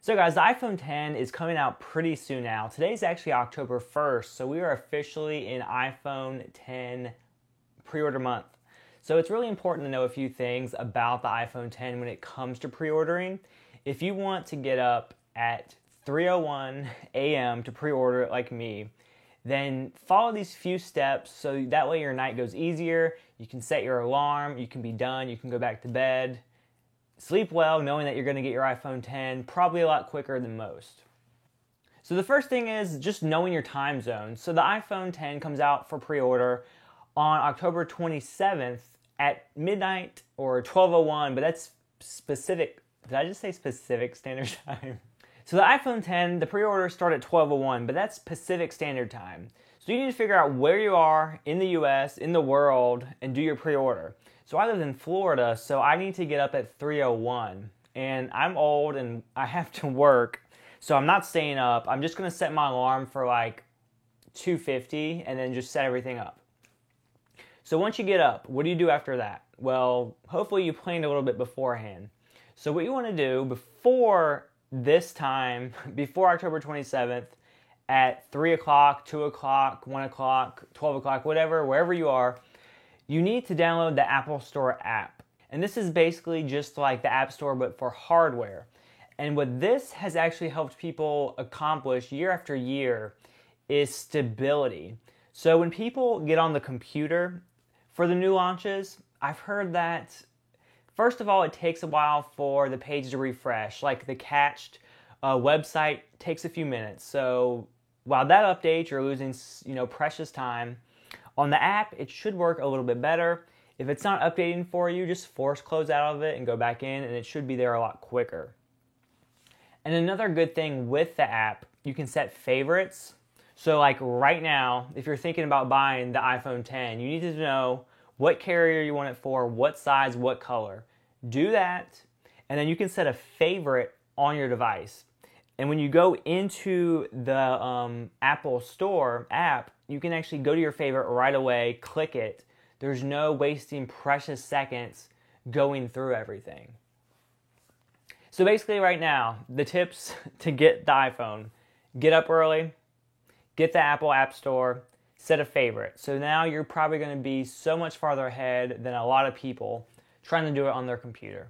So guys, the iPhone X is coming out pretty soon now. Today's actually October 1st, so we are officially in iPhone X pre-order month. So it's really important to know a few things about the iPhone X when it comes to pre-ordering. If you want to get up at 3:01 a.m. to pre-order it like me, then follow these few steps so that way your night goes easier. You can set your alarm, you can be done, you can go back to bed. Sleep well knowing that you're going to get your iPhone X probably a lot quicker than most. So the first thing is just knowing your time zone. So the iPhone X comes out for pre-order on October 27th at midnight or 12:01, but that's specific. Did I just say specific standard time? So the iPhone X, the pre-orders start at 12:01, but that's Pacific Standard Time. So you need to figure out where you are in the US, in the world, and do your pre-order. So I live in Florida, so I need to get up at 3:01, and I'm old and I have to work, so I'm not staying up. I'm just gonna set my alarm for like 2:50 and then just set everything up. So once you get up, what do you do after that? Well, hopefully you planned a little bit beforehand. So what you wanna do before this time, before October 27th, at 3 o'clock, 2 o'clock, 1 o'clock, 12 o'clock, whatever, wherever you are, you need to download the Apple Store app. And this is basically just like the App Store, but for hardware. And what this has actually helped people accomplish year after year is stability. So when people get on the computer for the new launches, I've heard that, first of all, it takes a while for the page to refresh. Like the cached website takes a few minutes. So while that updates, you're losing precious time. On the app, it should work a little bit better. If it's not updating for you, just force close out of it and go back in, and it should be there a lot quicker. And another good thing with the app, you can set favorites. So like right now, if you're thinking about buying the iPhone X, you need to know what carrier you want it for, what size, what color. Do that, and then you can set a favorite on your device. And when you go into the Apple Store app, you can actually go to your favorite right away, click it. There's no wasting precious seconds going through everything. So basically right now, the tips to get the iPhone: get up early, get the Apple App Store, set a favorite. So now you're probably going to be so much farther ahead than a lot of people trying to do it on their computer.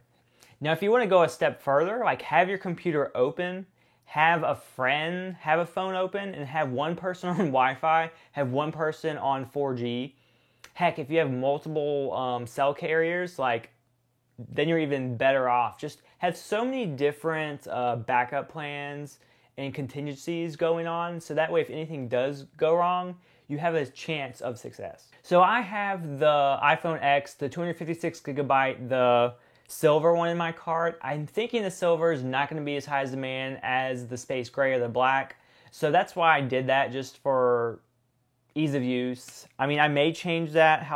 Now if you want to go a step further, like have your computer open, have a friend have a phone open, and have one person on Wi-Fi, have one person on 4G. Heck, if you have multiple cell carriers, then you're even better off. Just have so many different backup plans and contingencies going on, so that way if anything does go wrong, you have a chance of success. So I have the iPhone X, the 256 gigabyte, the silver one in my cart. I'm thinking the silver is not going to be as high as demand as the space gray or the black. So that's why I did that, just for ease of use. I mean, I may change that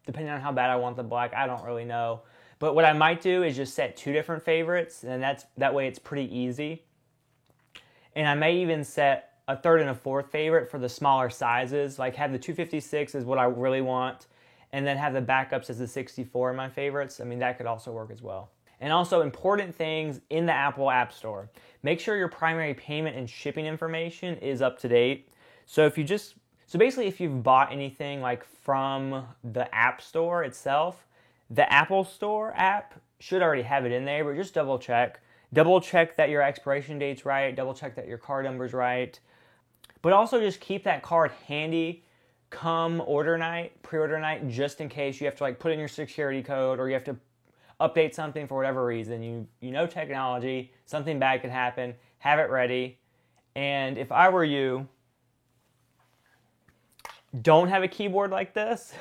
depending on how bad I want the black. I don't really know. But what I might do is just set two different favorites, and that way it's pretty easy. And I may even set a third and a fourth favorite for the smaller sizes. Like have the 256 is what I really want, and then have the backups as the 64 in my favorites. I mean, that could also work as well. And also important things in the Apple App Store. Make sure your primary payment and shipping information is up to date. So basically if you've bought anything like from the App Store itself, the Apple Store app should already have it in there, but just double check. Double check that your expiration date's right, double check that your card number's right. But also just keep that card handy come order night, pre-order night, just in case you have to put in your security code or you have to update something for whatever reason. You know technology, something bad could happen, have it ready. And if I were you, don't have a keyboard like this.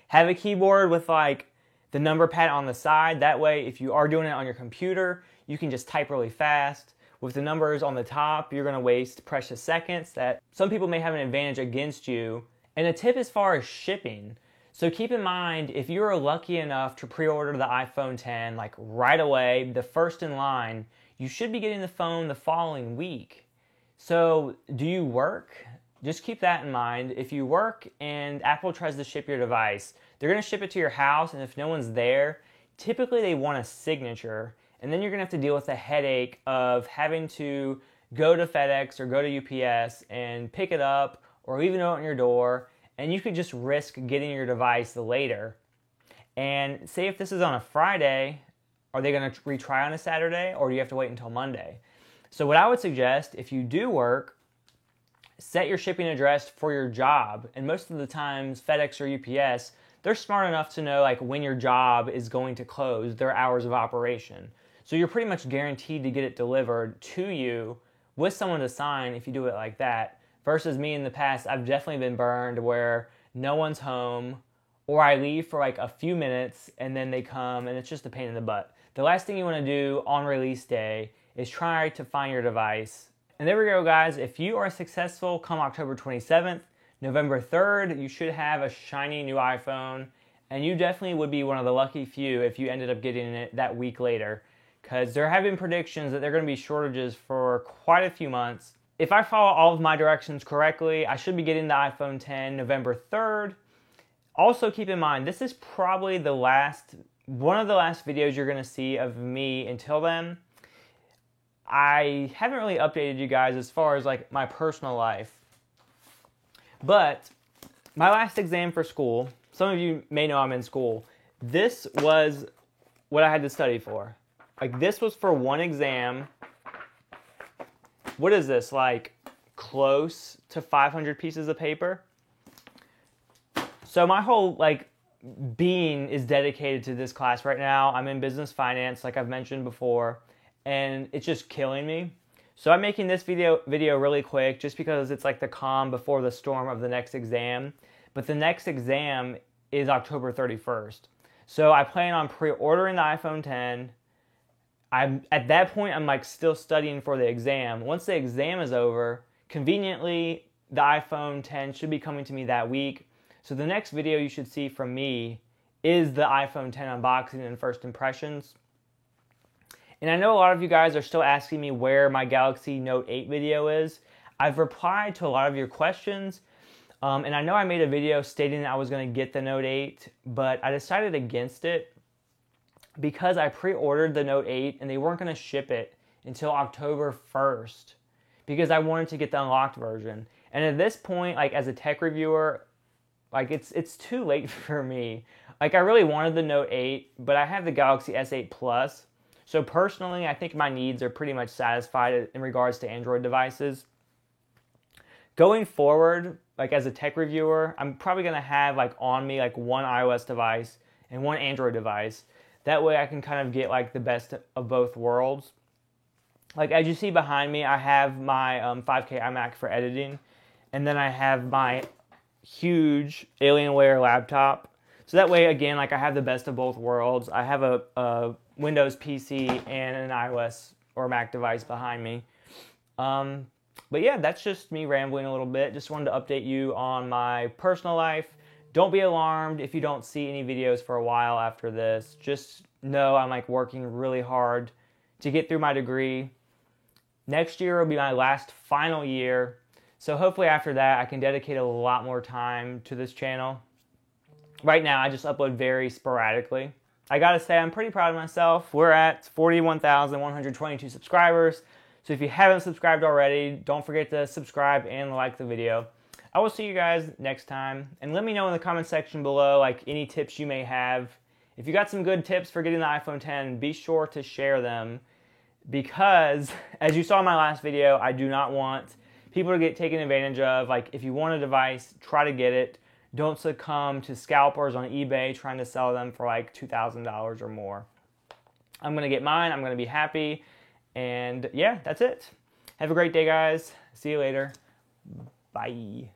Have a keyboard with the number pad on the side. That way, if you are doing it on your computer, you can just type really fast. With the numbers on the top, you're going to waste precious seconds that some people may have an advantage against you. And a tip as far as shipping. So keep in mind, if you're lucky enough to pre-order the iPhone X right away, the first in line, you should be getting the phone the following week. So do you work? Just keep that in mind. If you work and Apple tries to ship your device, they're going to ship it to your house, and if no one's there, typically they want a signature. and then you're going to have to deal with the headache of having to go to FedEx or go to UPS and pick it up or leave a note on your door, and you could just risk getting your device later. And say if this is on a Friday, are they going to retry on a Saturday, or do you have to wait until Monday? So what I would suggest, if you do work, set your shipping address for your job. And most of the times, FedEx or UPS, they're smart enough to know like when your job is going to close, their hours of operation. So you're pretty much guaranteed to get it delivered to you with someone to sign if you do it like that. Versus me in the past, I've definitely been burned where no one's home, or I leave for like a few minutes and then they come and it's just a pain in the butt. The last thing you want to do on release day is try to find your device. And there we go, guys. If you are successful come October 27th, November 3rd, you should have a shiny new iPhone, and you definitely would be one of the lucky few if you ended up getting it that week later, because there have been predictions that there are going to be shortages for quite a few months. If I follow all of my directions correctly, I should be getting the iPhone 10 November 3rd. Also keep in mind, this is probably one of the last videos you're going to see of me until then. I haven't really updated you guys as far as like my personal life. But my last exam for school, some of you may know I'm in school, this was what I had to study for. Like this was for one exam. What is this, like close to 500 pieces of paper? So my whole like being is dedicated to this class right now. I'm in business finance, like I've mentioned before, and it's just killing me. So I'm making this video really quick just because it's like the calm before the storm of the next exam. But the next exam is October 31st. So I plan on pre-ordering the iPhone 10. At that point, I'm like still studying for the exam. Once the exam is over, conveniently, the iPhone 10 should be coming to me that week. So the next video you should see from me is the iPhone 10 unboxing and first impressions. And I know a lot of you guys are still asking me where my Galaxy Note 8 video is. I've replied to a lot of your questions, and I know I made a video stating that I was going to get the Note 8, but I decided against it because I pre-ordered the Note 8 and they weren't going to ship it until October 1st because I wanted to get the unlocked version. And at this point, like as a tech reviewer, like it's too late for me. Like I really wanted the Note 8, but I have the Galaxy S8 Plus. So personally, I think my needs are pretty much satisfied in regards to Android devices. Going forward, like as a tech reviewer, I'm probably gonna have like on me like one iOS device and one Android device. That way I can kind of get like the best of both worlds. Like as you see behind me, I have my 5K iMac for editing, and then I have my huge Alienware laptop. So that way, again, like I have the best of both worlds. I have a Windows PC and an iOS or Mac device behind me. But yeah, that's just me rambling a little bit. Just wanted to update you on my personal life. Don't be alarmed if you don't see any videos for a while after this. Just know I'm like working really hard to get through my degree. Next year will be my last final year. So hopefully after that, I can dedicate a lot more time to this channel. Right now, I just upload very sporadically. I gotta say, I'm pretty proud of myself. We're at 41,122 subscribers. So if you haven't subscribed already, don't forget to subscribe and like the video. I will see you guys next time. And let me know in the comment section below, like any tips you may have. If you got some good tips for getting the iPhone 10, be sure to share them. Because, as you saw in my last video, I do not want people to get taken advantage of. Like, if you want a device, try to get it. Don't succumb to scalpers on eBay trying to sell them for like $2,000 or more. I'm going to get mine. I'm going to be happy. And yeah, that's it. Have a great day, guys. See you later. Bye.